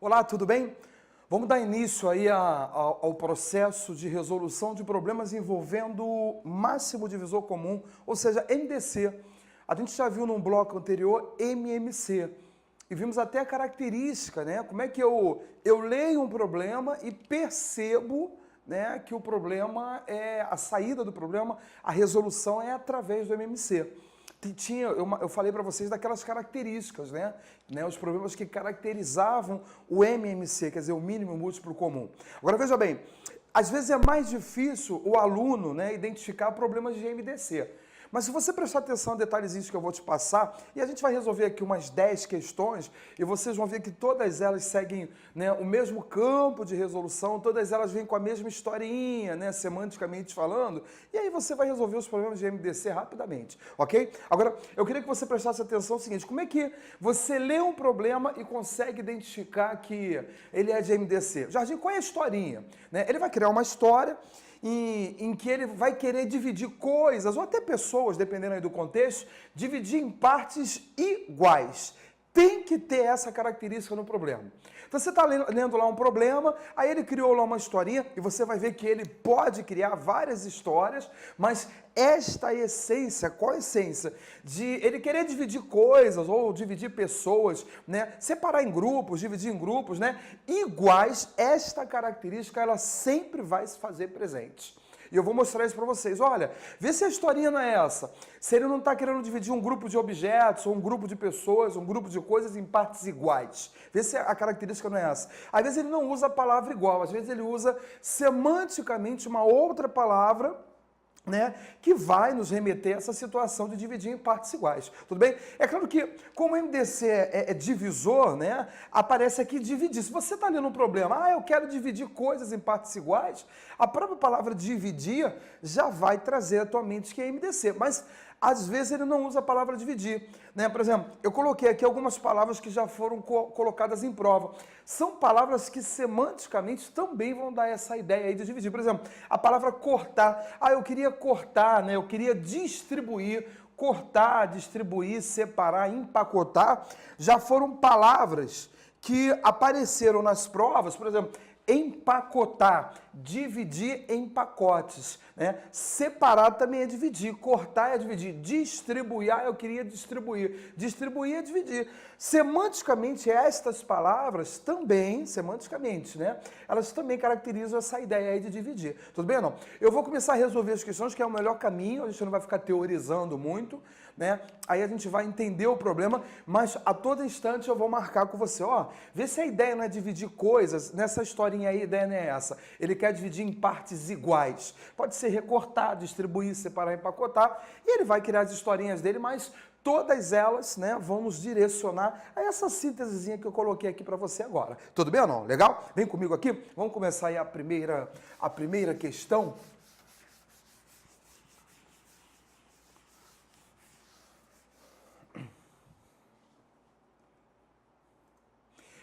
Olá, tudo bem? Vamos dar início aí ao processo de resolução de problemas envolvendo máximo divisor comum, ou seja, MDC. A gente já viu num bloco anterior MMC e vimos até a característica, né? Como é que eu leio um problema e percebo, né, que o problema é a saída do problema, a resolução é através do MMC. Eu falei para vocês daquelas características, né? Os problemas que caracterizavam o MMC, quer dizer, o mínimo múltiplo comum. Agora, veja bem, às vezes é mais difícil o aluno, né, identificar problemas de MDC. Mas se você prestar atenção a detalhezinhos que eu vou te passar, e a gente vai resolver aqui umas 10 questões, e vocês vão ver que todas elas seguem, né, o mesmo campo de resolução, todas elas vêm com a mesma historinha, né, semanticamente falando, e aí você vai resolver os problemas de MDC rapidamente, ok? Agora, eu queria que você prestasse atenção no seguinte, como é que você lê um problema e consegue identificar que ele é de MDC? Jardim, qual é a historinha? Né? Ele vai criar uma história em que ele vai querer dividir coisas, ou até pessoas, dependendo aí do contexto, dividir em partes iguais. Tem que ter essa característica no problema. Então você está lendo lá um problema, aí ele criou lá uma historinha, e você vai ver que ele pode criar várias histórias, mas esta essência, qual a essência? De ele querer dividir coisas, ou dividir pessoas, né? Separar em grupos, dividir em grupos, né? Iguais, esta característica, ela sempre vai se fazer presente. E eu vou mostrar isso para vocês. Olha, vê se a historinha não é essa. Se ele não está querendo dividir um grupo de objetos, ou um grupo de pessoas, um grupo de coisas em partes iguais. Vê se a característica não é essa. Às vezes ele não usa a palavra igual, às vezes ele usa semanticamente uma outra palavra, né, que vai nos remeter a essa situação de dividir em partes iguais, tudo bem? É claro que, como o MDC é divisor, né, aparece aqui dividir. Se você está lendo um problema, eu quero dividir coisas em partes iguais, a própria palavra dividir já vai trazer à tua mente que é MDC, mas às vezes ele não usa a palavra dividir, né? Por exemplo, eu coloquei aqui algumas palavras que já foram colocadas em prova. São palavras que semanticamente também vão dar essa ideia aí de dividir. Por exemplo, a palavra cortar. Eu queria cortar, né? Eu queria distribuir. Cortar, distribuir, separar, empacotar, já foram palavras que apareceram nas provas, por exemplo, empacotar, dividir em pacotes, né? Separar também é dividir, cortar é dividir, distribuir, eu queria distribuir, distribuir é dividir. Semanticamente, estas palavras também, semanticamente, né? Elas também caracterizam essa ideia aí de dividir. Tudo bem ou não? Eu vou começar a resolver as questões, que é o melhor caminho, a gente não vai ficar teorizando muito, né? Aí a gente vai entender o problema, mas a todo instante eu vou marcar com você, vê se a ideia não é dividir coisas, nessa historinha aí a ideia não é essa. Ele quer dividir em partes iguais. Pode ser recortar, distribuir, separar, empacotar, e ele vai criar as historinhas dele, mas todas elas, né, vão nos direcionar a essa síntesezinha que eu coloquei aqui para você agora. Tudo bem ou não? Legal? Vem comigo aqui, vamos começar aí a primeira questão.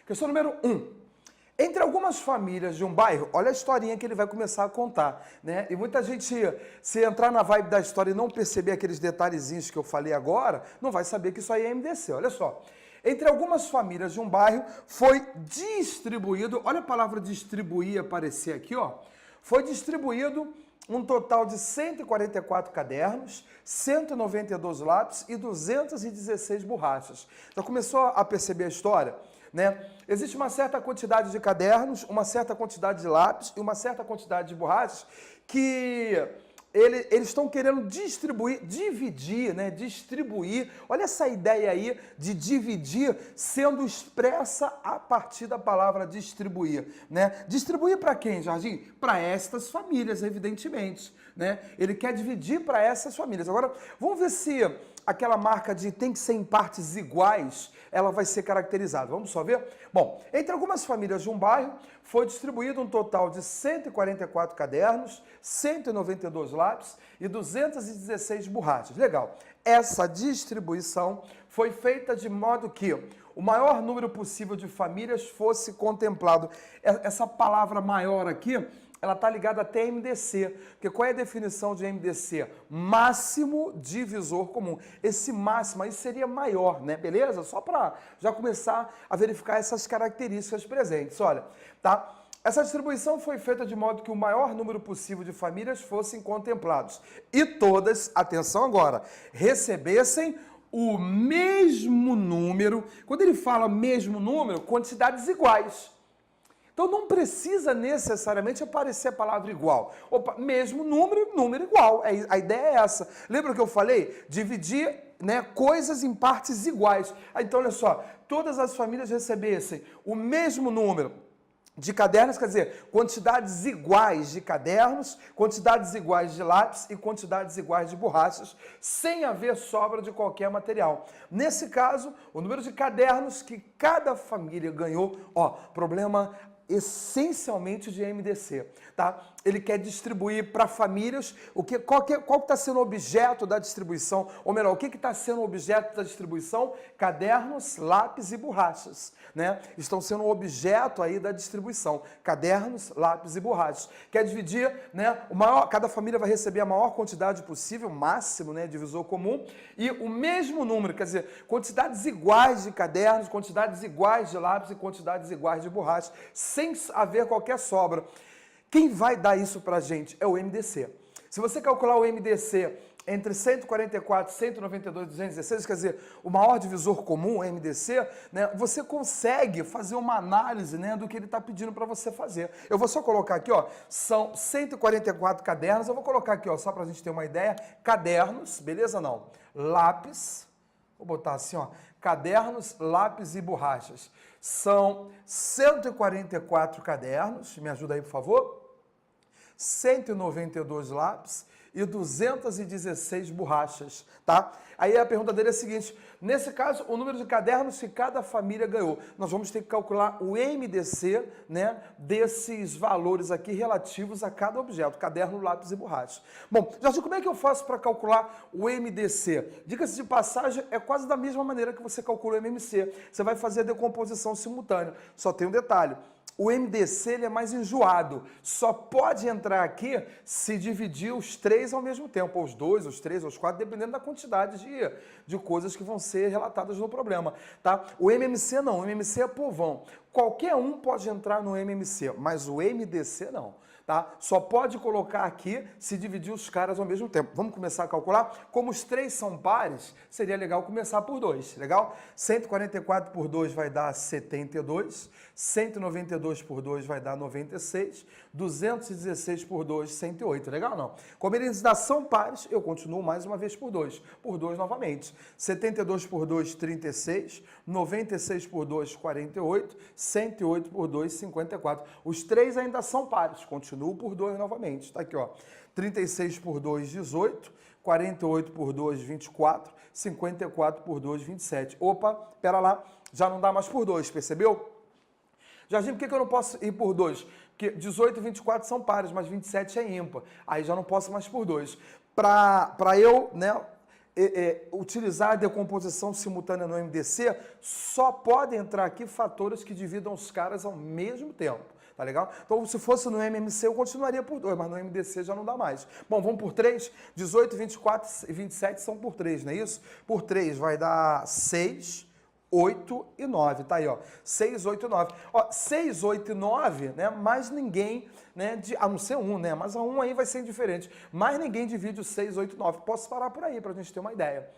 Questão número 1. Entre algumas famílias de um bairro, olha a historinha que ele vai começar a contar, né? E muita gente, se entrar na vibe da história e não perceber aqueles detalhezinhos que eu falei agora, não vai saber que isso aí é MDC. Olha só. Entre algumas famílias de um bairro, foi distribuído, olha a palavra distribuir aparecer aqui, foi distribuído um total de 144 cadernos, 192 lápis e 216 borrachas. Já começou a perceber a história? Né? Existe uma certa quantidade de cadernos, uma certa quantidade de lápis e uma certa quantidade de borrachas que eles estão querendo dividir, né? Distribuir. Olha essa ideia aí de dividir sendo expressa a partir da palavra distribuir, né? Distribuir para quem, Jardim? Para estas famílias, evidentemente, né? Ele quer dividir para essas famílias. Agora, vamos ver se aquela marca de tem que ser em partes iguais, ela vai ser caracterizada. Vamos só ver? Bom, entre algumas famílias de um bairro, foi distribuído um total de 144 cadernos, 192 lápis e 216 borrachas. Legal. Essa distribuição foi feita de modo que o maior número possível de famílias fosse contemplado. Essa palavra maior aqui ela está ligada até a MDC. Porque qual é a definição de MDC? Máximo divisor comum. Esse máximo aí seria maior, né? Beleza? Só para já começar a verificar essas características presentes. Olha, tá? Essa distribuição foi feita de modo que o maior número possível de famílias fossem contemplados. E todas, atenção agora, recebessem o mesmo número. Quando ele fala mesmo número, quantidades iguais. Então não precisa necessariamente aparecer a palavra igual. Opa, mesmo número, número igual. A ideia é essa. Lembra que eu falei? Dividir, né, coisas em partes iguais. Então olha só, todas as famílias recebessem o mesmo número de cadernos, quer dizer, quantidades iguais de cadernos, quantidades iguais de lápis e quantidades iguais de borrachas, sem haver sobra de qualquer material. Nesse caso, o número de cadernos que cada família ganhou, ó, problema essencialmente de MDC, tá? Ele quer distribuir para famílias qual que está sendo o objeto da distribuição, ou melhor, o que está sendo o objeto da distribuição? Cadernos, lápis e borrachas, né? Estão sendo o objeto aí da distribuição, cadernos, lápis e borrachas. Quer dividir, né? Cada família vai receber a maior quantidade possível, máximo, né? Divisor comum, e o mesmo número, quer dizer, quantidades iguais de cadernos, quantidades iguais de lápis e quantidades iguais de borrachas, sem haver qualquer sobra. Quem vai dar isso para a gente é o MDC. Se você calcular o MDC entre 144, 192 e 216, quer dizer, o maior divisor comum, o MDC, né, você consegue fazer uma análise, né, do que ele está pedindo para você fazer. Eu vou só colocar aqui, ó, são 144 cadernos, eu vou colocar aqui, ó, só para a gente ter uma ideia, cadernos, beleza não? Lápis, vou botar assim, ó, cadernos, lápis e borrachas. São 144 cadernos, me ajuda aí, por favor? 192 lápis e 216 borrachas, tá? Aí a pergunta dele é a seguinte, nesse caso, o número de cadernos que cada família ganhou. Nós vamos ter que calcular o MDC, né, desses valores aqui relativos a cada objeto, caderno, lápis e borracha. Bom, Jorge, como é que eu faço para calcular o MDC? Diga-se de passagem, é quase da mesma maneira que você calcula o MMC. Você vai fazer a decomposição simultânea. Só tem um detalhe. O MDC ele é mais enjoado, só pode entrar aqui se dividir os três ao mesmo tempo, ou os dois, os três, ou os quatro, dependendo da quantidade de coisas que vão ser relatadas no problema, tá? O MMC não, o MMC é povão. Qualquer um pode entrar no MMC, mas o MDC não. Tá? Só pode colocar aqui se dividir os caras ao mesmo tempo. Vamos começar a calcular? Como os três são pares, seria legal começar por 2, legal? 144 por 2 vai dar 72, 192 por 2 vai dar 96, 216 por 2, 108, legal ou não? Como eles ainda são pares, eu continuo mais uma vez por 2 novamente. 72 por 2, 36, 96 por 2, 48, 108 por 2, 54. Os três ainda são pares, continuo por 2 novamente. Está aqui, ó. 36 por 2, 18, 48 por 2, 24, 54 por 2, 27. Opa, pera lá, já não dá mais por 2, percebeu? Jardim, por que eu não posso ir por 2? Porque 18 e 24 são pares, mas 27 é ímpar. Aí já não posso mais por 2. Para eu, né, utilizar a decomposição simultânea no MDC, só podem entrar aqui fatores que dividam os caras ao mesmo tempo. Tá legal? Então, se fosse no MMC, eu continuaria por 2, mas no MDC já não dá mais. Bom, vamos por 3. 18, 24 e 27 são por 3, não é isso? Por 3 vai dar 6, 8 e 9. Tá aí, ó. 6, 8 e 9. Ó, 6, 8 e 9, né? Mais ninguém, né? A não ser um, né? Mas a 1 aí vai ser indiferente. Mais ninguém divide o 6, 8 e 9. Posso parar por aí pra gente ter uma ideia.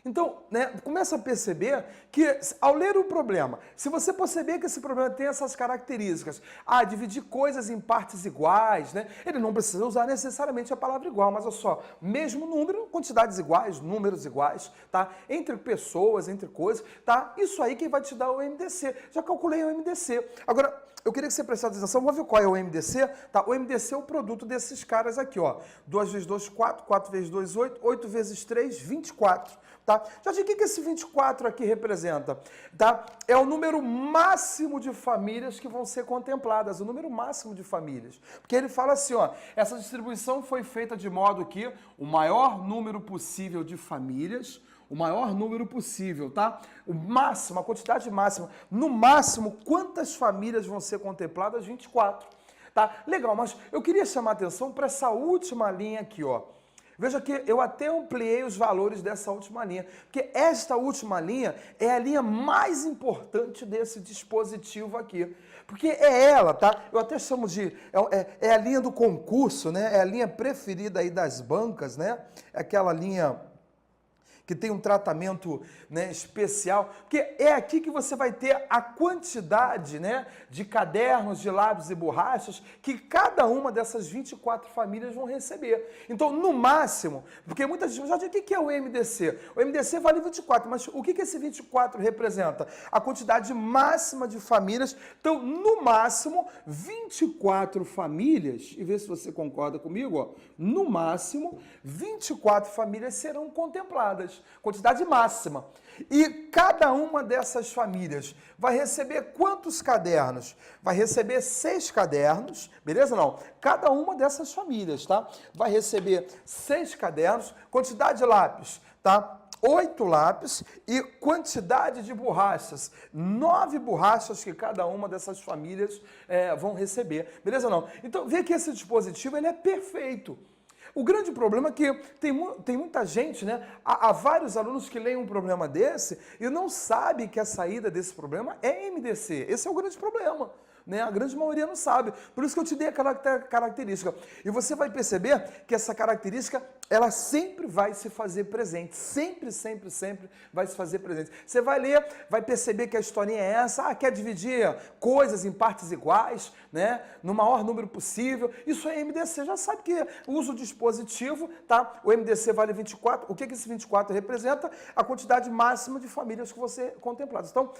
Então, né, começa a perceber que, ao ler o problema, se você perceber que esse problema tem essas características, dividir coisas em partes iguais, né, ele não precisa usar necessariamente a palavra igual, mas olha só, mesmo número, quantidades iguais, números iguais, tá, entre pessoas, entre coisas, tá, isso aí que vai te dar o MDC. Já calculei o MDC. Agora, eu queria que você prestasse atenção, vamos ver qual é o MDC, tá? O MDC é o produto desses caras aqui, ó. 2 vezes 2, 4, 4 vezes 2, 8, 8 vezes 3, 24. Tá? Já o que esse 24 aqui representa? Tá? É o número máximo de famílias que vão ser contempladas, o número máximo de famílias. Porque ele fala assim, ó, essa distribuição foi feita de modo que o maior número possível de famílias, o maior número possível, tá? O máximo, a quantidade máxima. No máximo, quantas famílias vão ser contempladas? 24. tá? Legal, mas eu queria chamar a atenção para essa última linha aqui, ó. Veja que eu até ampliei os valores dessa última linha, porque esta última linha é a linha mais importante desse dispositivo aqui. Porque é ela, tá? Eu até chamo de... É a linha do concurso, né? É a linha preferida aí das bancas, né? É aquela linha que tem um tratamento, né, especial, porque é aqui que você vai ter a quantidade, né, de cadernos, de lápis e borrachas que cada uma dessas 24 famílias vão receber. Então, no máximo, porque muitas gente já diz, o que é o MDC? O MDC vale 24, mas o que esse 24 representa? A quantidade máxima de famílias. Então, no máximo, 24 famílias, e vê se você concorda comigo, ó, no máximo, 24 famílias serão contempladas. Quantidade máxima. E cada uma dessas famílias vai receber quantos cadernos? Vai receber 6 cadernos, beleza? Não. Cada uma dessas famílias, tá? Vai receber 6 cadernos, quantidade de lápis, tá? 8 lápis e quantidade de borrachas, 9 borrachas que cada uma dessas famílias vão receber, beleza? Não. Então, vê que esse dispositivo ele é perfeito. O grande problema é que tem muita gente, né? Há vários alunos que leem um problema desse e não sabem que a saída desse problema é MDC. Esse é o grande problema. Né? A grande maioria não sabe. Por isso que eu te dei a característica. E você vai perceber que essa característica, ela sempre vai se fazer presente. Sempre, sempre, sempre vai se fazer presente. Você vai ler, vai perceber que a historinha é essa. Ah, quer dividir coisas em partes iguais, né? No maior número possível. Isso é MDC. Já sabe que usa o dispositivo, tá? O MDC vale 24. O que esse 24 representa? A quantidade máxima de famílias que você contemplar. Então,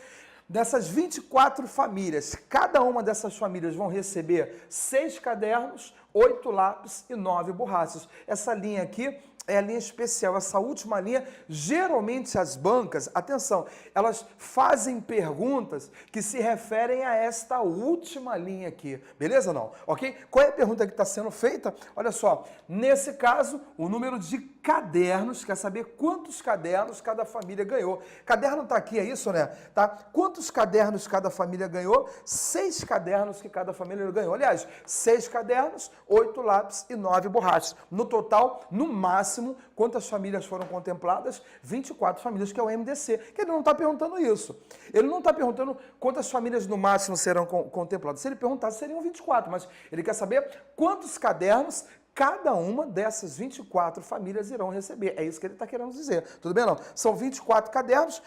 dessas 24 famílias, cada uma dessas famílias vão receber 6 cadernos, 8 lápis e 9 borrachas. Essa linha aqui é a linha especial. Essa última linha, geralmente as bancas, atenção, elas fazem perguntas que se referem a esta última linha aqui. Beleza ou não? Ok? Qual é a pergunta que está sendo feita? Olha só, nesse caso, o número de cadernos, quer saber quantos cadernos cada família ganhou. Caderno está aqui, é isso, né? Tá? Quantos cadernos cada família ganhou? 6 cadernos que cada família ganhou. Aliás, 6 cadernos, 8 lápis e 9 borrachas. No total, no máximo, quantas famílias foram contempladas? 24 famílias, que é o MDC. Que ele não está perguntando isso. Ele não está perguntando quantas famílias no máximo serão contempladas. Se ele perguntasse, seriam 24, mas ele quer saber quantos cadernos cada uma dessas 24 famílias irão receber. É isso que ele está querendo dizer. Tudo bem, não? São 24 cadernos,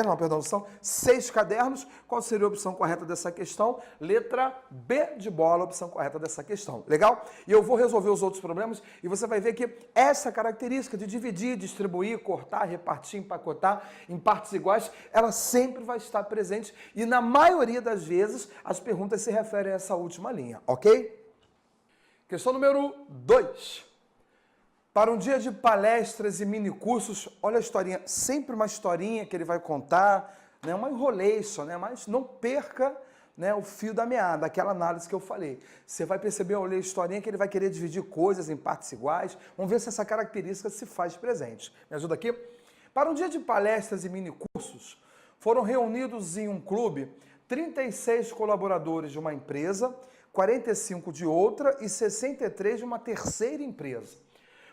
não, perdão, são 6 cadernos. Qual seria a opção correta dessa questão? Letra B de bola, a opção correta dessa questão. Legal? E eu vou resolver os outros problemas e você vai ver que essa característica de dividir, distribuir, cortar, repartir, empacotar em partes iguais, ela sempre vai estar presente e na maioria das vezes as perguntas se referem a essa última linha, ok? Questão número 2. Para um dia de palestras e minicursos, olha a historinha, sempre uma historinha que ele vai contar, né, uma enrolation, né, mas não perca, né, o fio da meada, aquela análise que eu falei. Você vai perceber ao ler a historinha que ele vai querer dividir coisas em partes iguais. Vamos ver se essa característica se faz presente. Me ajuda aqui? Para um dia de palestras e minicursos, foram reunidos em um clube 36 colaboradores de uma empresa, 45 de outra e 63 de uma terceira empresa.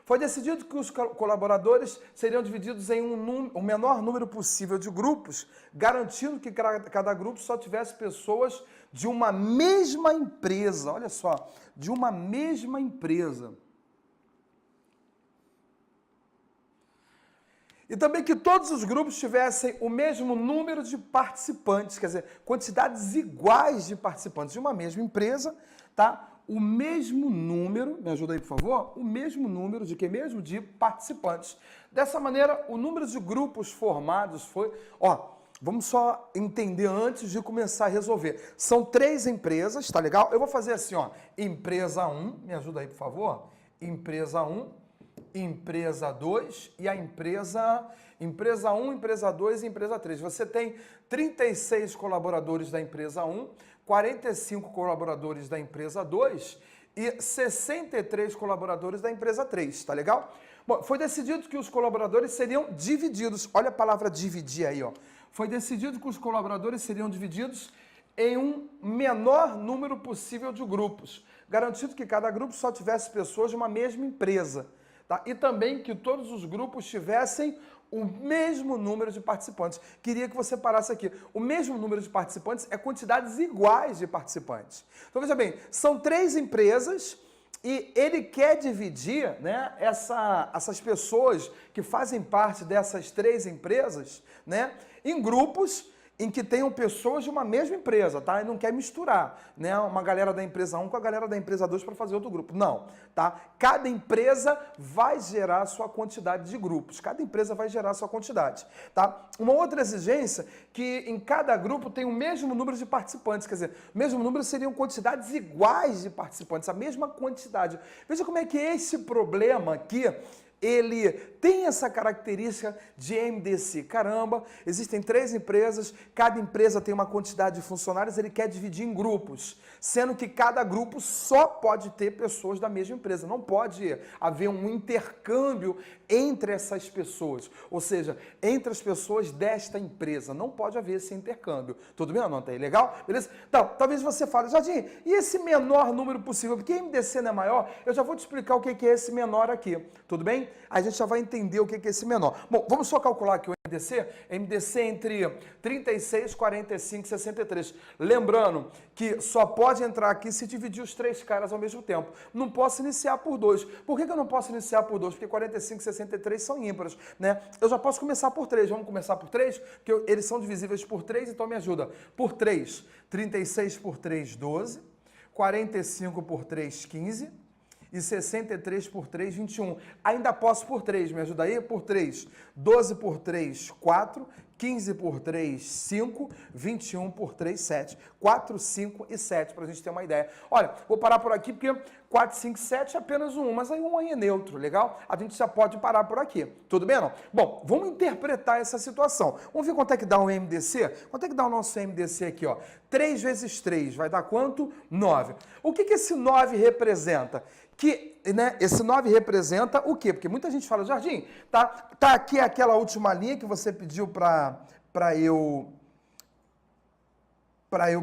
Foi decidido que os colaboradores seriam divididos em o menor número possível de grupos, garantindo que cada grupo só tivesse pessoas de uma mesma empresa. Olha só, de uma mesma empresa. E também que todos os grupos tivessem o mesmo número de participantes, quer dizer, quantidades iguais de participantes de uma mesma empresa, tá? O mesmo número, me ajuda aí por favor, o mesmo número de que mesmo? De participantes. Dessa maneira, o número de grupos formados foi, vamos só entender antes de começar a resolver. São 3 empresas, tá legal? Eu vou fazer assim, empresa 1, me ajuda aí por favor, empresa 1, empresa 2 e a empresa 1, empresa 2 e empresa 3. Você tem 36 colaboradores da empresa 1, 45 colaboradores da empresa 2 e 63 colaboradores da empresa 3, tá legal? Bom, foi decidido que os colaboradores seriam divididos. Olha a palavra dividir aí, ó. Foi decidido que os colaboradores seriam divididos em um menor número possível de grupos, garantindo que cada grupo só tivesse pessoas de uma mesma empresa, tá? E também que todos os grupos tivessem o mesmo número de participantes. Queria que você parasse aqui. O mesmo número de participantes é quantidades iguais de participantes. Então, veja bem, são 3 empresas e ele quer dividir, né, essas pessoas que fazem parte dessas 3 empresas, né, em grupos em que tenham pessoas de uma mesma empresa, tá? E não quer misturar, né, uma galera da empresa 1 com a galera da empresa 2 para fazer outro grupo. Não, tá? Cada empresa vai gerar a sua quantidade de grupos. Cada empresa vai gerar a sua quantidade, tá? Uma outra exigência que em cada grupo tem o mesmo número de participantes, quer dizer, o mesmo número seriam quantidades iguais de participantes, a mesma quantidade. Veja como é que esse problema aqui ele tem essa característica de MDC. Caramba, existem 3 empresas, cada empresa tem uma quantidade de funcionários, ele quer dividir em grupos, sendo que cada grupo só pode ter pessoas da mesma empresa. Não pode haver um intercâmbio entre essas pessoas, ou seja, entre as pessoas desta empresa. Não pode haver esse intercâmbio. Tudo bem? Não tá aí legal? Beleza? Então, talvez você fale, Jardim, e esse menor número possível? Porque MDC não é maior, eu já vou te explicar o que é esse menor aqui. Tudo bem? A gente já vai entender o que é esse menor. Bom, vamos só calcular aqui o MDC. MDC entre 36, 45 e 63. Lembrando que só pode entrar aqui se dividir os 3 caras ao mesmo tempo. Não posso iniciar por 2. Por que eu não posso iniciar por 2? Porque 45 e 63 são ímpares, né? Eu já posso começar por 3. Vamos começar por 3? Porque eles são divisíveis por 3, então me ajuda. Por 3, 36 por 3, 12. 45 por 3, 15. E 63 por 3, 21. Ainda posso por 3, me ajuda aí? Por 3. 12 por 3, 4. 15 por 3, 5. 21 por 3, 7. 4, 5 e 7, para a gente ter uma ideia. Olha, vou parar por aqui porque 4, 5, 7 é apenas um, mas aí um aí é neutro, legal? A gente já pode parar por aqui. Tudo bem ou não? Bom, vamos interpretar essa situação. Vamos ver quanto é que dá o MDC? Quanto é que dá o nosso MDC aqui, ó? 3 vezes 3 vai dar quanto? 9. O que esse 9 representa? Que, né, esse 9 representa o quê? Porque muita gente fala, Jardim, tá aqui aquela última linha que você pediu para eu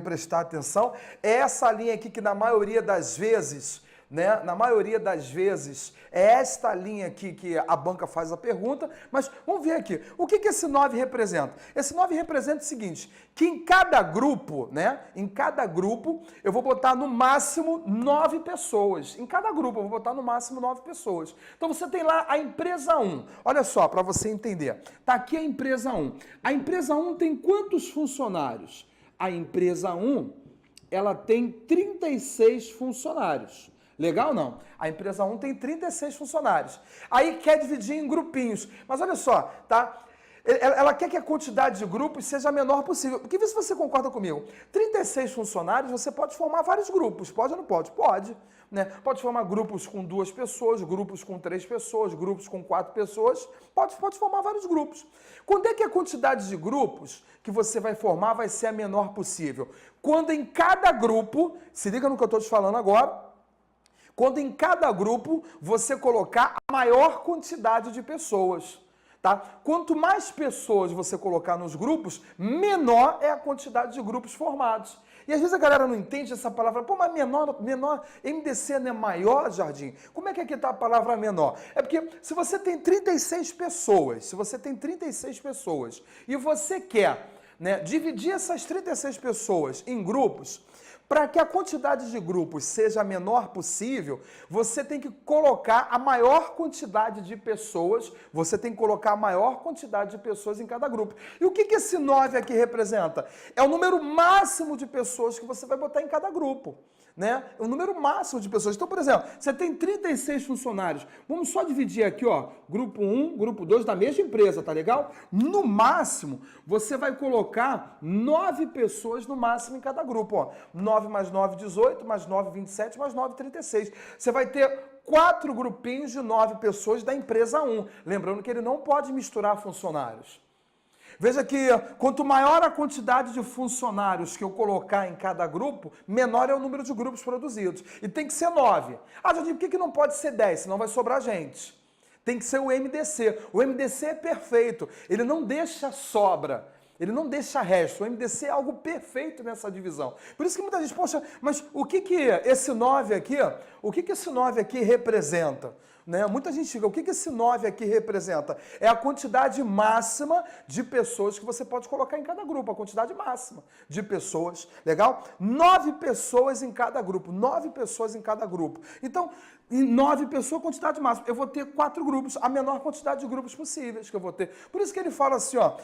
prestar atenção. É essa linha aqui que na maioria das vezes, né, na maioria das vezes, é esta linha aqui que a banca faz a pergunta, mas vamos ver aqui, o que esse 9 representa? Esse 9 representa o seguinte, que em cada grupo, né, em cada grupo, eu vou botar no máximo 9 pessoas. Em cada grupo eu vou botar no máximo 9 pessoas. Então você tem lá a empresa 1, olha só, para você entender, tá aqui a empresa 1. A empresa 1 tem quantos funcionários? A empresa 1, ela tem 36 funcionários. Legal ou não? A empresa 1 tem 36 funcionários. Aí quer dividir em grupinhos. Mas olha só, tá? Ela quer que a quantidade de grupos seja a menor possível. Porque vê se você concorda comigo. 36 funcionários, você pode formar vários grupos. Pode ou não pode? Pode. Né? Pode formar grupos com 2 pessoas, grupos com 3 pessoas, grupos com 4 pessoas. Pode formar vários grupos. Quando é que a quantidade de grupos que você vai formar vai ser a menor possível? Quando em cada grupo, se liga no que eu estou te falando agora, quando em cada grupo você colocar a maior quantidade de pessoas, tá? Quanto mais pessoas você colocar nos grupos, menor é a quantidade de grupos formados. E às vezes a galera não entende essa palavra, pô, mas menor, MDC não é maior, Jardim? Como é que aqui está a palavra menor? É porque se você tem 36 pessoas, e você quer, né, dividir essas 36 pessoas em grupos, para que a quantidade de grupos seja a menor possível, você tem que colocar a maior quantidade de pessoas, em cada grupo. E o que esse 9 aqui representa? É o número máximo de pessoas que você vai botar em cada grupo, né? O número máximo de pessoas. Então, por exemplo, você tem 36 funcionários. Vamos só dividir aqui, ó, grupo 1, grupo 2 da mesma empresa, tá legal? No máximo, você vai colocar 9 pessoas no máximo em cada grupo, ó. 9 mais 9, 18, mais 9, 27, mais 9, 36. Você vai ter 4 grupinhos de 9 pessoas da empresa 1. Lembrando que ele não pode misturar funcionários. Veja que quanto maior a quantidade de funcionários que eu colocar em cada grupo, menor é o número de grupos produzidos. E tem que ser 9. Ah, Jardim, por que não pode ser 10? Senão vai sobrar gente. Tem que ser o MDC. O MDC é perfeito. Ele não deixa sobra. Ele não deixa resto. O MDC é algo perfeito nessa divisão. Por isso que muita gente, poxa, mas o que esse 9 aqui, o que esse 9 aqui representa? Né? Muita gente fica, o que esse 9 aqui representa? É a quantidade máxima de pessoas que você pode colocar em cada grupo, a quantidade máxima de pessoas, legal? 9 pessoas em cada grupo, 9 pessoas em cada grupo. Então, em 9 pessoas, quantidade máxima. Eu vou ter 4 grupos, a menor quantidade de grupos possíveis que eu vou ter. Por isso que ele fala assim, ó,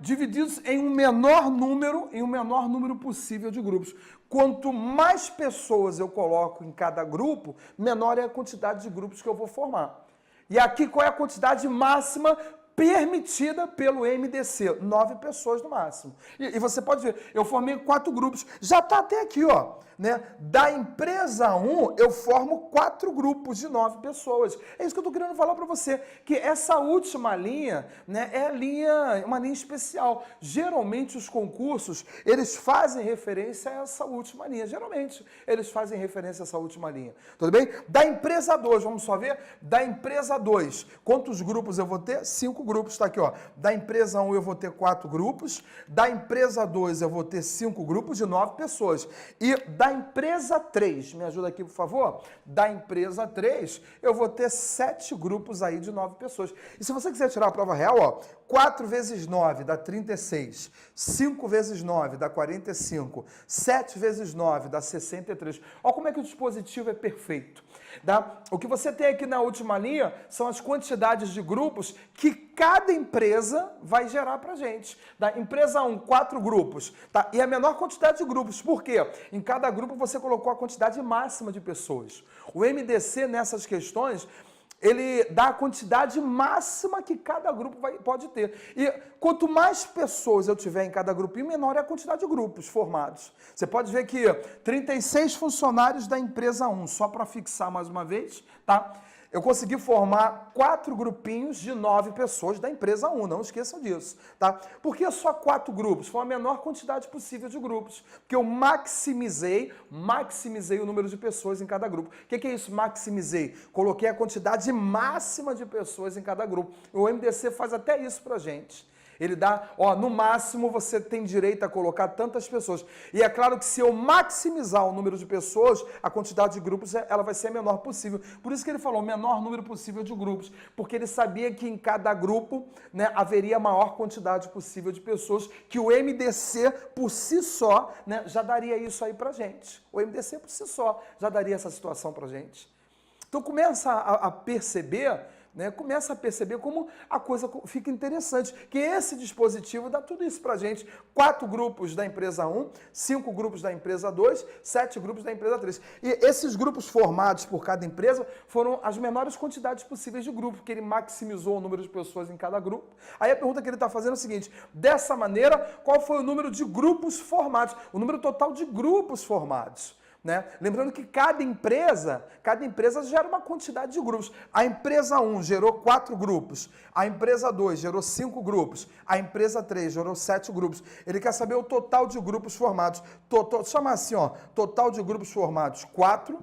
divididos em um menor número possível de grupos. Quanto mais pessoas eu coloco em cada grupo, menor é a quantidade de grupos que eu vou formar. E aqui qual é a quantidade máxima permitida pelo MDC? 9 pessoas no máximo. E você pode ver, eu formei 4 grupos, já está até aqui, ó. Né? Da empresa 1, eu formo 4 grupos de 9 pessoas. É isso que eu estou querendo falar para você, que essa última linha, né, é uma linha especial. Geralmente os concursos, eles fazem referência a essa última linha. Geralmente, eles fazem referência a essa última linha. Tudo bem? Da empresa 2, vamos só ver? Da empresa 2, quantos grupos eu vou ter? 5 grupos, está aqui, ó. Da empresa 1 eu vou ter 4 grupos, da empresa 2 eu vou ter 5 grupos de 9 pessoas. E da empresa 3, me ajuda aqui, por favor? Da empresa 3, eu vou ter 7 grupos aí de 9 pessoas. E se você quiser tirar a prova real, ó, 4 vezes 9 dá 36, 5 vezes 9 dá 45, 7 vezes 9 dá 63. Olha como é que o dispositivo é perfeito. Tá? O que você tem aqui na última linha são as quantidades de grupos que cada empresa vai gerar para a gente. Da empresa 1, 4 grupos. Tá? E a menor quantidade de grupos. Por quê? Em cada grupo você colocou a quantidade máxima de pessoas. O MDC nessas questões, ele dá a quantidade máxima que cada grupo pode ter. E quanto mais pessoas eu tiver em cada grupinho, menor é a quantidade de grupos formados. Você pode ver que 36 funcionários da empresa 1, só para fixar mais uma vez, tá? Eu consegui formar 4 grupinhos de 9 pessoas da empresa 1, não esqueçam disso, tá? Por que só 4 grupos? Foi a menor quantidade possível de grupos, porque eu maximizei o número de pessoas em cada grupo. O que é isso, maximizei? Coloquei a quantidade máxima de pessoas em cada grupo. O MDC faz até isso pra gente. Ele dá, ó, no máximo você tem direito a colocar tantas pessoas. E é claro que se eu maximizar o número de pessoas, a quantidade de grupos ela vai ser a menor possível. Por isso que ele falou o menor número possível de grupos, porque ele sabia que em cada grupo, né, haveria a maior quantidade possível de pessoas, que o MDC por si só, né, já daria isso aí pra gente. O MDC por si só já daria essa situação pra gente. Então começa a perceber, né, começa a perceber como a coisa fica interessante, que esse dispositivo dá tudo isso pra gente. 4 grupos da empresa 1, 5 grupos da empresa 2, 7 grupos da empresa 3. E esses grupos formados por cada empresa foram as menores quantidades possíveis de grupo, porque ele maximizou o número de pessoas em cada grupo. Aí a pergunta que ele está fazendo é o seguinte, dessa maneira, qual foi o número de grupos formados? O número total de grupos formados. Né? Lembrando que cada empresa gera uma quantidade de grupos. A empresa 1 gerou 4 grupos, a empresa 2 gerou 5 grupos, a empresa 3 gerou 7 grupos. Ele quer saber o total de grupos formados. Chama assim, ó, total de grupos formados, 4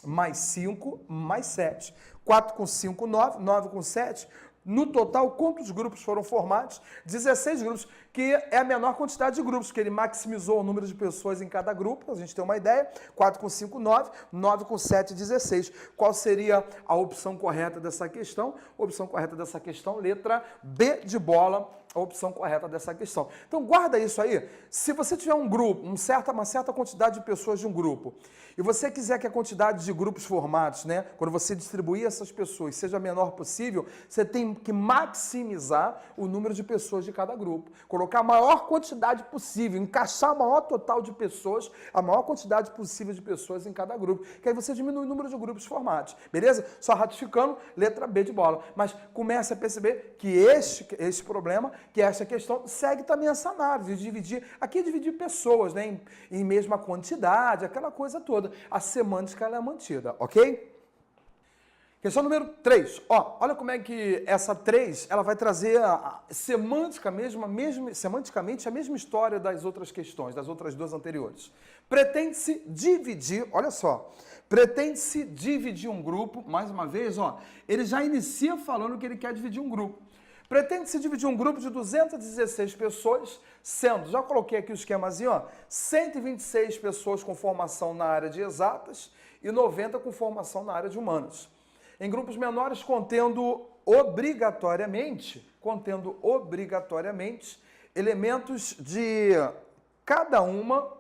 mais 5 mais 7. 4 com 5, 9, 9 com 7... No total, quantos grupos foram formados? 16 grupos, que é a menor quantidade de grupos, que ele maximizou o número de pessoas em cada grupo, para a gente ter uma ideia. 4 com 5, 9, 9 com 7, 16. Qual seria a opção correta dessa questão? A opção correta dessa questão, letra B de bola, a opção correta dessa questão. Então, guarda isso aí. Se você tiver um grupo, uma certa quantidade de pessoas de um grupo, e você quiser que a quantidade de grupos formados, né, quando você distribuir essas pessoas, seja a menor possível, você tem que maximizar o número de pessoas de cada grupo. Colocar a maior quantidade possível, encaixar o maior total de pessoas, a maior quantidade possível de pessoas em cada grupo. Que aí você diminui o número de grupos formados. Beleza? Só ratificando, letra B de bola. Mas comece a perceber que este problema, que esta questão, segue também essa análise de dividir. Aqui é dividir pessoas, né, em mesma quantidade, aquela coisa toda. A semântica ela é mantida, ok? Questão número 3. Ó, olha como é que essa 3 ela vai trazer semanticamente a mesma história das outras questões, das outras duas anteriores. Pretende-se dividir, olha só, pretende-se dividir um grupo, mais uma vez, ó, ele já inicia falando que ele quer dividir um grupo. Pretende-se dividir um grupo de 216 pessoas, sendo, já coloquei aqui o esquemazinho, ó, 126 pessoas com formação na área de exatas e 90 com formação na área de humanas. Em grupos menores, contendo obrigatoriamente elementos de cada uma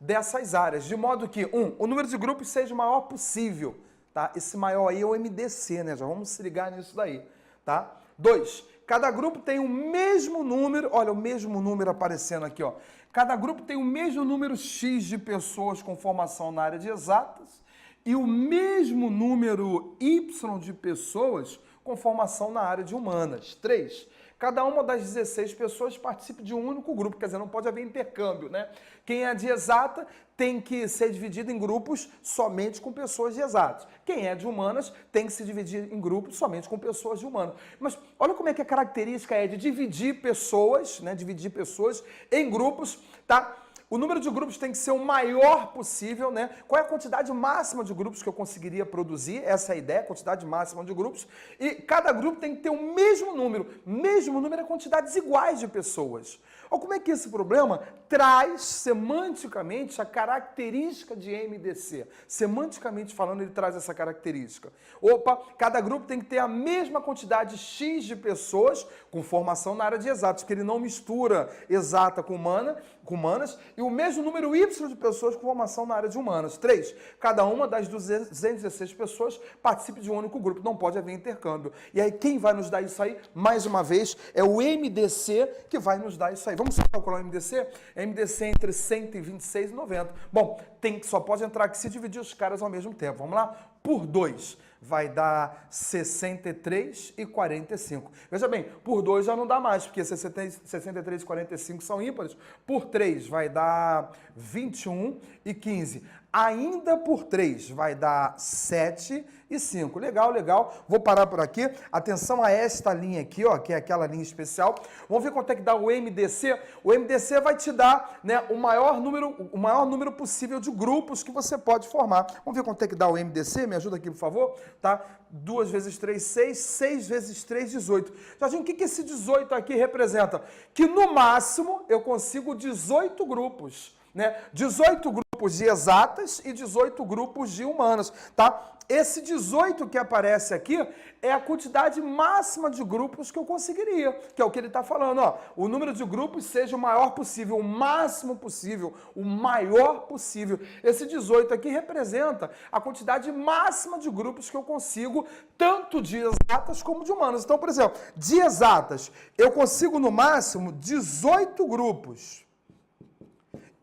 dessas áreas, de modo que, o número de grupos seja o maior possível, tá? Esse maior aí é o MDC, né? Já vamos se ligar nisso daí, tá? 2, cada grupo tem o mesmo número, olha, o mesmo número aparecendo aqui, ó. Cada grupo tem o mesmo número X de pessoas com formação na área de exatas e o mesmo número Y de pessoas com formação na área de humanas. 3, cada uma das 16 pessoas participa de um único grupo, quer dizer, não pode haver intercâmbio, né? Quem é de exata tem que ser dividido em grupos somente com pessoas de exatas. Quem é de humanas tem que se dividir em grupos somente com pessoas de humanas. Mas olha como é que a característica é de dividir pessoas, né? Dividir pessoas em grupos, tá? O número de grupos tem que ser o maior possível, né? Qual é a quantidade máxima de grupos que eu conseguiria produzir? Essa é a ideia, a quantidade máxima de grupos. E cada grupo tem que ter o mesmo número. Mesmo número é quantidades iguais de pessoas. Olha como é que esse problema traz, semanticamente, a característica de MDC. Semanticamente falando, ele traz essa característica. Opa, cada grupo tem que ter a mesma quantidade X de pessoas com formação na área de exatas, porque ele não mistura exata com humanas, e o mesmo número Y de pessoas com formação na área de humanas. 3, cada uma das 216 pessoas participe de um único grupo, não pode haver intercâmbio. E aí quem vai nos dar isso aí, mais uma vez, é o MDC que vai nos dar isso aí. Vamos calcular o MDC? MDC entre 126 e 90. Bom, só pode entrar aqui se dividir os caras ao mesmo tempo. Vamos lá? Por 2 vai dar 63 e 45. Veja bem, por 2 já não dá mais, porque 63 e 45 são ímpares. Por 3 vai dar 21 e 15. Ainda por 3 vai dar 7 e 5. Legal, legal. Vou parar por aqui. Atenção a esta linha aqui, ó, que é aquela linha especial. Vamos ver quanto é que dá o MDC. O MDC vai te dar, né, o maior número possível de grupos que você pode formar. Vamos ver quanto é que dá o MDC? Me ajuda aqui, por favor. Tá? 2 vezes 3, 6. 6 vezes 3, 18. Jorginho, o que esse 18 aqui representa? Que no máximo eu consigo 18 grupos. Né? 18 grupos de exatas e 18 grupos de humanas, tá? Esse 18 que aparece aqui é a quantidade máxima de grupos que eu conseguiria, que é o que ele está falando, ó. O número de grupos seja o maior possível, o máximo possível, o maior possível. Esse 18 aqui representa a quantidade máxima de grupos que eu consigo, tanto de exatas como de humanas. Então, por exemplo, de exatas, eu consigo no máximo 18 grupos.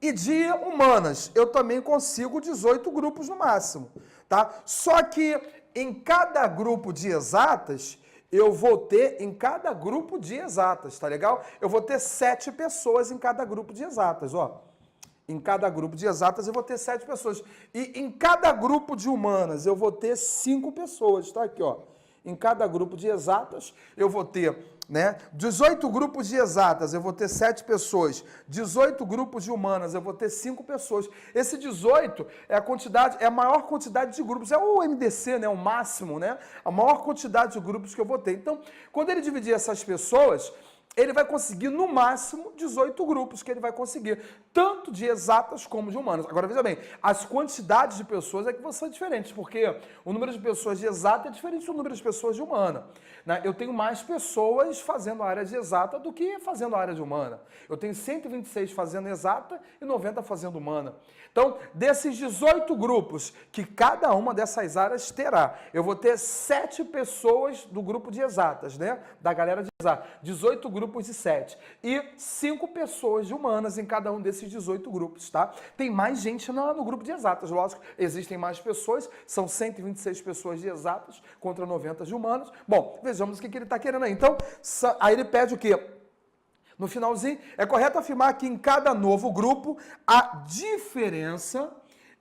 E de humanas, eu também consigo 18 grupos no máximo, tá? Só que em cada grupo de exatas, eu vou ter, tá legal? Eu vou ter 7 pessoas em cada grupo de exatas, ó. Em cada grupo de exatas eu vou ter 7 pessoas. E em cada grupo de humanas eu vou ter 5 pessoas, tá? Aqui, ó. Em cada grupo de exatas eu vou ter, né, 18 grupos de exatas, eu vou ter 7 pessoas. 18 grupos de humanas, eu vou ter 5 pessoas. Esse 18 é a maior quantidade de grupos, é o MDC, né, o máximo, né? A maior quantidade de grupos que eu vou ter. Então, quando ele dividir essas pessoas, ele vai conseguir, no máximo, 18 grupos que ele vai conseguir, tanto de exatas como de humanas. Agora, veja bem, as quantidades de pessoas é que vão ser diferentes, porque o número de pessoas de exata é diferente do número de pessoas de humana. Né? Eu tenho mais pessoas fazendo a área de exata do que fazendo a área de humana. Eu tenho 126 fazendo exata e 90 fazendo humana. Então, desses 18 grupos que cada uma dessas áreas terá, eu vou ter 7 pessoas do grupo de exatas, né? Da galera de exatas. 18 grupos de 7. E 5 pessoas de humanas em cada um desses 18 grupos, tá? Tem mais gente no grupo de exatas, lógico. Existem mais pessoas, são 126 pessoas de exatas contra 90 de humanas. Bom, vejamos o que ele está querendo aí. Então, aí ele pede o quê? No finalzinho, é correto afirmar que em cada novo grupo, a diferença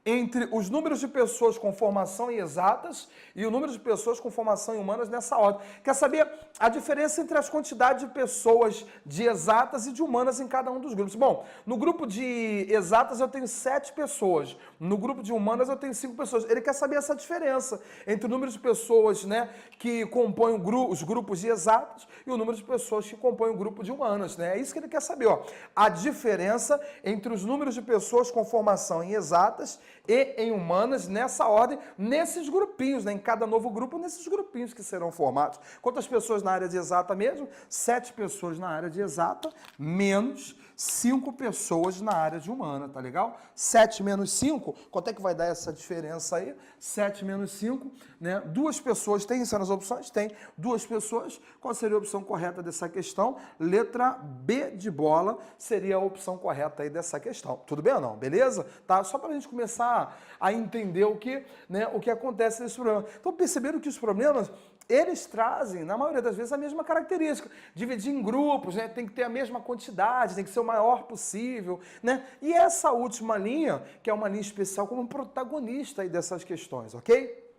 entre os números de pessoas com formação em exatas e o número de pessoas com formação em humanas nessa ordem. Quer saber a diferença entre as quantidades de pessoas de exatas e de humanas em cada um dos grupos? Bom, no grupo de exatas eu tenho 7 pessoas, no grupo de humanas eu tenho 5 pessoas. Ele quer saber essa diferença entre o número de pessoas, né, que compõem os grupos de exatas e o número de pessoas que compõem o grupo de humanas, né? É isso que ele quer saber, ó. A diferença entre os números de pessoas com formação em exatas e em humanas, nessa ordem, nesses grupinhos, né? Em cada novo grupo, nesses grupinhos que serão formados. Quantas pessoas na área de exata mesmo? 7 pessoas na área de exata, menos 5 pessoas na área de humana, tá legal? 7 menos 5, quanto é que vai dar essa diferença aí? 7 menos 5, né? 2 pessoas, tem isso nas opções? Tem. 2 pessoas, qual seria a opção correta dessa questão? Letra B de bola seria a opção correta aí dessa questão. Tudo bem ou não? Beleza? Tá? Só para a gente começar a entender o que acontece nesse problema. Então, perceberam que os problemas, eles trazem, na maioria das vezes, a mesma característica. Dividir em grupos, né? Tem que ter a mesma quantidade, tem que ser o maior possível, né? E essa última linha, que é uma linha especial como protagonista aí dessas questões, ok?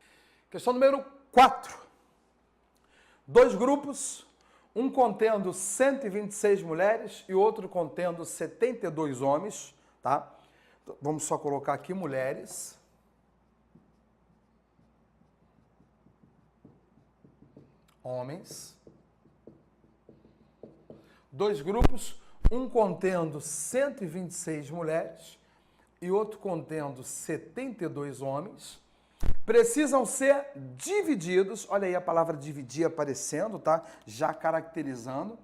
Questão número 4. 2 grupos, um contendo 126 mulheres e outro contendo 72 homens, tá? Vamos só colocar aqui mulheres. Homens. 2 grupos, um contendo 126 mulheres e outro contendo 72 homens. Precisam ser divididos, olha aí a palavra dividir aparecendo, tá? Já caracterizando.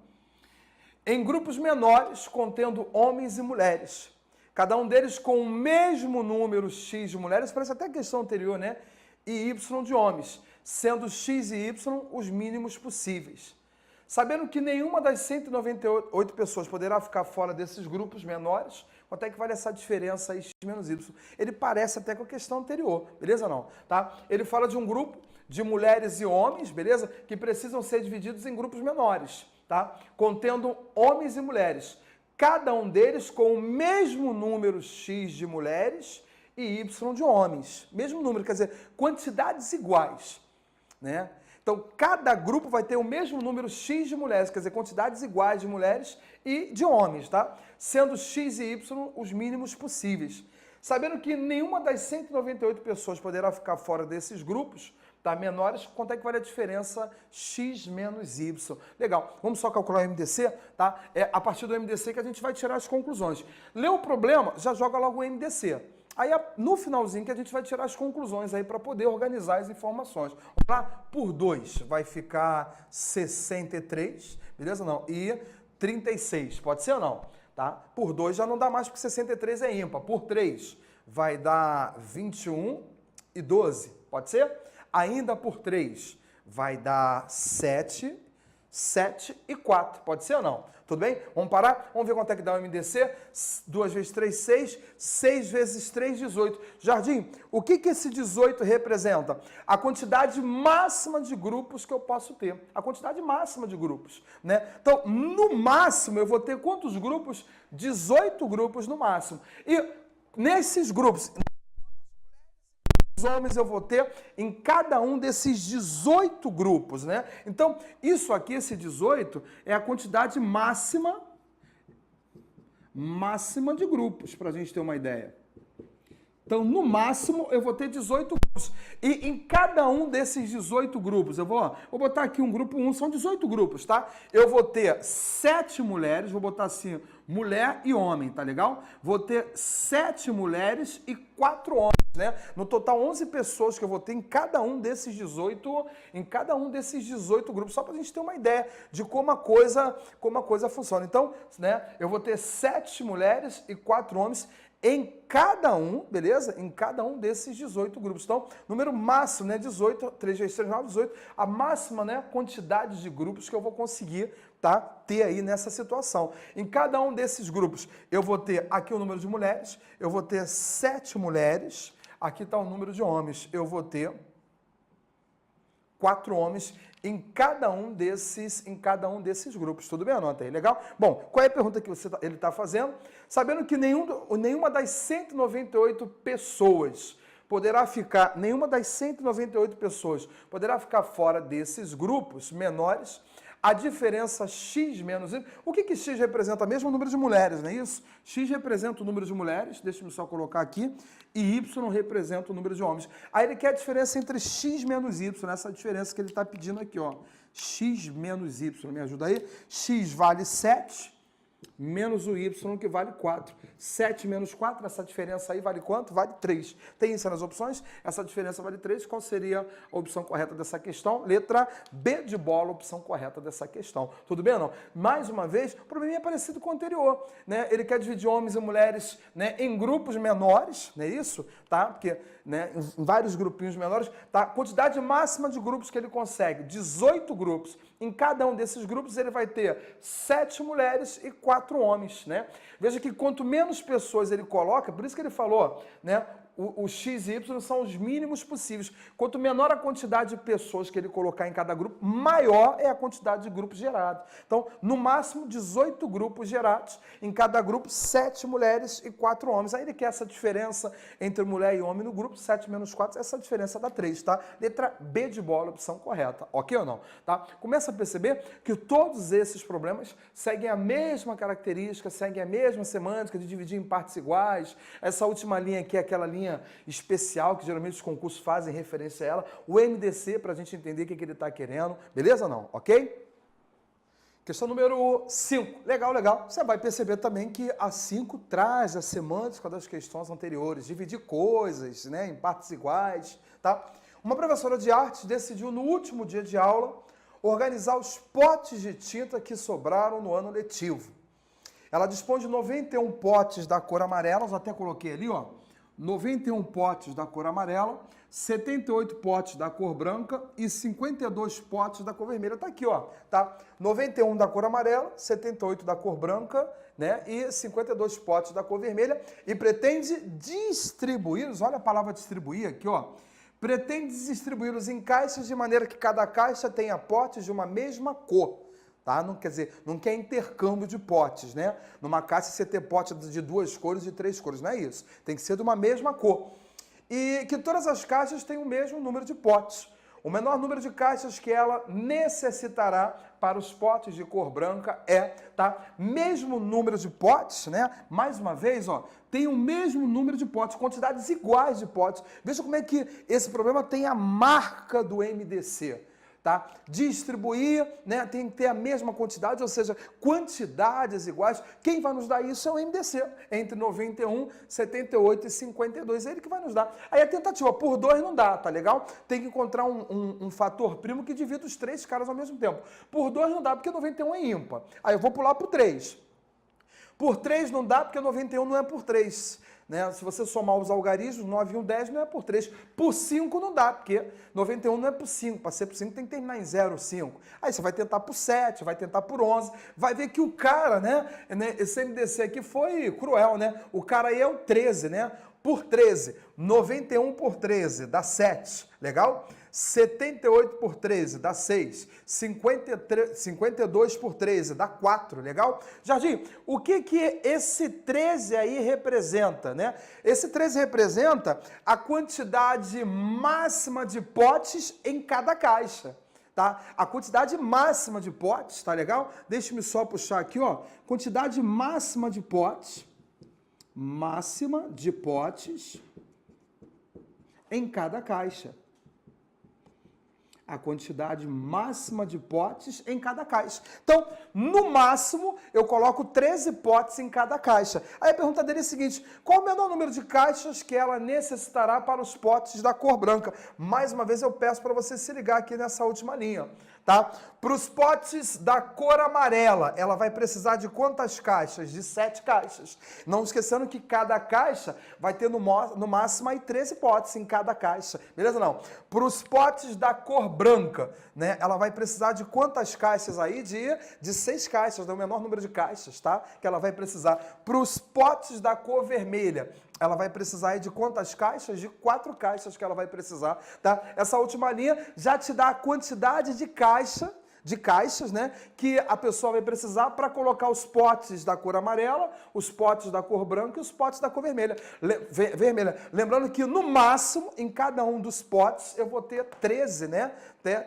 Em grupos menores, contendo homens e mulheres. Cada um deles com o mesmo número X de mulheres, parece até a questão anterior, né? E Y de homens, sendo X e Y os mínimos possíveis. Sabendo que nenhuma das 198 pessoas poderá ficar fora desses grupos menores, quanto é que vale essa diferença aí, X menos Y? Ele parece até com a questão anterior, beleza não? Tá? Ele fala de um grupo de mulheres e homens, beleza? Que precisam ser divididos em grupos menores, tá? Contendo homens e mulheres. Cada um deles com o mesmo número X de mulheres e Y de homens. Mesmo número, quer dizer, quantidades iguais, né? Então, cada grupo vai ter o mesmo número X de mulheres, quer dizer, quantidades iguais de mulheres e de homens, tá? Sendo X e Y os mínimos possíveis. Sabendo que nenhuma das 198 pessoas poderá ficar fora desses grupos, tá? Menores, quanto é que vale a diferença X menos Y? Legal, vamos só calcular o MDC, tá? É a partir do MDC que a gente vai tirar as conclusões. Leu o problema, já joga logo o MDC. Aí, no finalzinho, que a gente vai tirar as conclusões aí para poder organizar as informações. Vamos lá? Por 2 vai ficar 63, beleza? Não. E 36, pode ser ou não? Tá? Por 2 já não dá mais, porque 63 é ímpar. Por 3 vai dar 21 e 12, pode ser? Ainda por 3 vai dar 7, 7 e 4, pode ser ou não? Tudo bem? Vamos parar? Vamos ver quanto é que dá o MDC. 2 vezes 3, 6. 6 vezes 3, 18. Jardim, o que esse 18 representa? A quantidade máxima de grupos que eu posso ter. A quantidade máxima de grupos, né? Então, no máximo, eu vou ter quantos grupos? 18 grupos no máximo. E nesses grupos, homens eu vou ter em cada um desses 18 grupos, né? Então, isso aqui, esse 18, é a quantidade máxima de grupos, para a gente ter uma ideia. Então, no máximo, eu vou ter 18 grupos. E em cada um desses 18 grupos, eu vou botar aqui um grupo 1, são 18 grupos, tá? Eu vou ter 7 mulheres, vou botar assim, mulher e homem, tá legal? Vou ter 7 mulheres e 4 homens, né? No total, 11 pessoas que eu vou ter em cada um desses 18, grupos, só para a gente ter uma ideia de como a coisa funciona. Então, né, eu vou ter 7 mulheres e 4 homens em cada um, beleza? Em cada um desses 18 grupos. Então, número máximo, né? 18, 3 vezes 3, 9, 18. A máxima, né? Quantidade de grupos que eu vou conseguir, tá? Ter aí nessa situação. Em cada um desses grupos, eu vou ter aqui o número de mulheres, eu vou ter 7 mulheres, aqui está o número de homens, eu vou ter 4 homens em cada um desses grupos. Tudo bem? Anota aí, legal? Bom, qual é a pergunta que ele está fazendo? Sabendo que nenhuma das 198 pessoas nenhuma das 198 pessoas poderá ficar fora desses grupos menores, a diferença x menos y, o que x representa? Mesmo o número de mulheres, não é isso? X representa o número de mulheres, deixa eu só colocar aqui, e y representa o número de homens. Aí ele quer a diferença entre x menos y, essa diferença que ele está pedindo aqui, ó. X menos y, me ajuda aí? X vale 7, menos o y, que vale 4. 7 menos 4, essa diferença aí vale quanto? Vale 3. Tem isso nas opções? Essa diferença vale 3. Qual seria a opção correta dessa questão? Letra B de bola, opção correta dessa questão. Tudo bem ou não? Mais uma vez, o probleminha é parecido com o anterior, né? Ele quer dividir homens e mulheres, né, em grupos menores, não é isso? Tá? Porque, né, em vários grupinhos menores, tá? Quantidade máxima de grupos que ele consegue, 18 grupos. Em cada um desses grupos ele vai ter 7 mulheres e 4 homens, né? Veja que quanto menos pessoas ele coloca, por isso que ele falou, né? O x e y são os mínimos possíveis. Quanto menor a quantidade de pessoas que ele colocar em cada grupo, maior é a quantidade de grupos gerados. Então, no máximo, 18 grupos gerados. Em cada grupo, 7 mulheres e 4 homens. Aí ele quer essa diferença entre mulher e homem no grupo, 7 menos 4, essa diferença dá 3, tá? Letra B de bola, opção correta. Ok ou não? Tá? Começa a perceber que todos esses problemas seguem a mesma característica, seguem a mesma semântica de dividir em partes iguais. Essa última linha aqui é aquela linha especial que geralmente os concursos fazem referência a ela, o MDC, para a gente entender o que ele está querendo, beleza ou não? Ok? Questão número 5. Legal, legal. Você vai perceber também que a 5 traz a semântica das questões anteriores, dividir coisas, né, em partes iguais, tá? Uma professora de artes decidiu no último dia de aula organizar os potes de tinta que sobraram no ano letivo. Ela dispõe de 91 potes da cor amarela, já até coloquei ali, ó, 91 potes da cor amarela, 78 potes da cor branca e 52 potes da cor vermelha. Tá aqui, ó, tá? 91 da cor amarela, 78 da cor branca, né? E 52 potes da cor vermelha. E pretende distribuí-los, olha a palavra distribuir aqui, ó. Pretende distribuí-los em caixas de maneira que cada caixa tenha potes de uma mesma cor. Tá? Não quer dizer, não quer intercâmbio de potes, né? Numa caixa você ter pote de 2 cores, de 3 cores, não é isso. Tem que ser de uma mesma cor. E que todas as caixas tenham o mesmo número de potes. O menor número de caixas que ela necessitará para os potes de cor branca tá? Mesmo número de potes, né? Mais uma vez, ó, tem o mesmo número de potes, quantidades iguais de potes. Veja como é que esse problema tem a marca do MDC. Tá? Distribuir, né, tem que ter a mesma quantidade, ou seja, quantidades iguais. Quem vai nos dar isso é o MDC, entre 91, 78 e 52, é ele que vai nos dar. Aí a tentativa por 2 não dá, tá legal? Tem que encontrar um fator primo que divida os 3 caras ao mesmo tempo. Por 2 não dá, porque 91 é ímpar. Aí eu vou pular por 3. Por 3 não dá, porque 91 não é por 3. Né? Se você somar os algarismos, 9 e 1, 10 não é por 3. Por 5 não dá, porque 91 não é por 5. Para ser por 5 tem que terminar em 0 ou 5. Aí você vai tentar por 7, vai tentar por 11. Vai ver que o cara, né? Esse MDC aqui foi cruel, né? O cara aí é o 13, né? Por 13. 91 por 13 dá 7. Legal? 78 por 13 dá 6, 52 por 13 dá 4, legal? Jardim, o que esse 13 aí representa, né? Esse 13 representa a quantidade máxima de potes em cada caixa, tá? A quantidade máxima de potes, tá legal? Deixa-me só puxar aqui, ó, quantidade máxima de potes em cada caixa. A quantidade máxima de potes em cada caixa. Então, no máximo, eu coloco 13 potes em cada caixa. Aí a pergunta dele é a seguinte: qual o menor número de caixas que ela necessitará para os potes da cor branca? Mais uma vez eu peço para você se ligar aqui nessa última linha, tá? Para os potes da cor amarela, ela vai precisar de quantas caixas? De 7 caixas. Não esquecendo que cada caixa vai ter no máximo aí 13 potes em cada caixa. Beleza? Não. Para os potes da cor branca, né? Ela vai precisar de quantas caixas aí? De 6 caixas, é o menor número de caixas, tá? Que ela vai precisar. Para os potes da cor vermelha, ela vai precisar aí de quantas caixas? De 4 caixas que ela vai precisar, tá? Essa última linha já te dá a quantidade de caixas, né, que a pessoa vai precisar para colocar os potes da cor amarela, os potes da cor branca e os potes da cor vermelha. Lembrando que no máximo, em cada um dos potes, eu vou ter 13, né?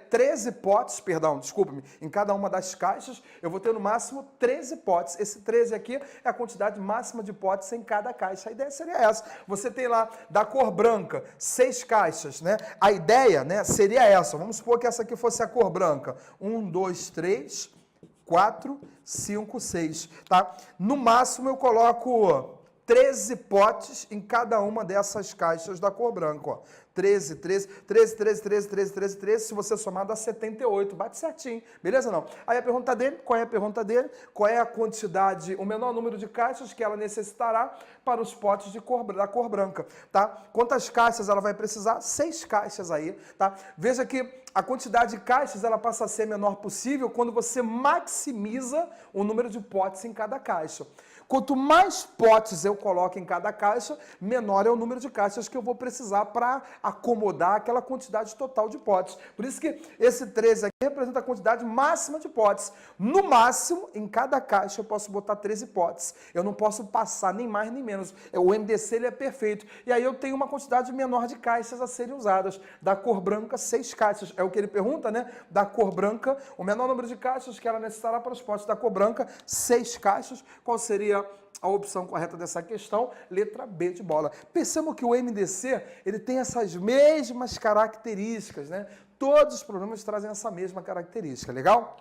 13 potes, perdão, desculpe-me, em cada uma das caixas, eu vou ter no máximo 13 potes. Esse 13 aqui é a quantidade máxima de potes em cada caixa. A ideia seria essa. Você tem lá da cor branca 6 caixas, né? A ideia, né, seria essa. Vamos supor que essa aqui fosse a cor branca. 1, 2, 3, 4, 5, 6, tá? No máximo eu coloco 13 potes em cada uma dessas caixas da cor branca, ó. 13, 13, 13, 13, 13, 13, 13, 13, se você somar dá 78, bate certinho, beleza não? Aí a pergunta dele, qual é a pergunta dele? Qual é a quantidade, o menor número de caixas que ela necessitará para os potes da cor branca, tá? Quantas caixas ela vai precisar? 6 caixas aí, tá? Veja que a quantidade de caixas ela passa a ser menor possível quando você maximiza o número de potes em cada caixa. Quanto mais potes eu coloco em cada caixa, menor é o número de caixas que eu vou precisar para acomodar aquela quantidade total de potes. Por isso que esse 13 aqui representa a quantidade máxima de potes. No máximo, em cada caixa eu posso botar 13 potes. Eu não posso passar nem mais nem menos. O MDC ele é perfeito. E aí eu tenho uma quantidade menor de caixas a serem usadas. Da cor branca, 6 caixas. É o que ele pergunta, né? Da cor branca, o menor número de caixas que ela necessitará para os potes da cor branca, 6 caixas. Qual seria a opção correta dessa questão? Letra B de bola. Percebam que o MDC, ele tem essas mesmas características, né? Todos os problemas trazem essa mesma característica, legal?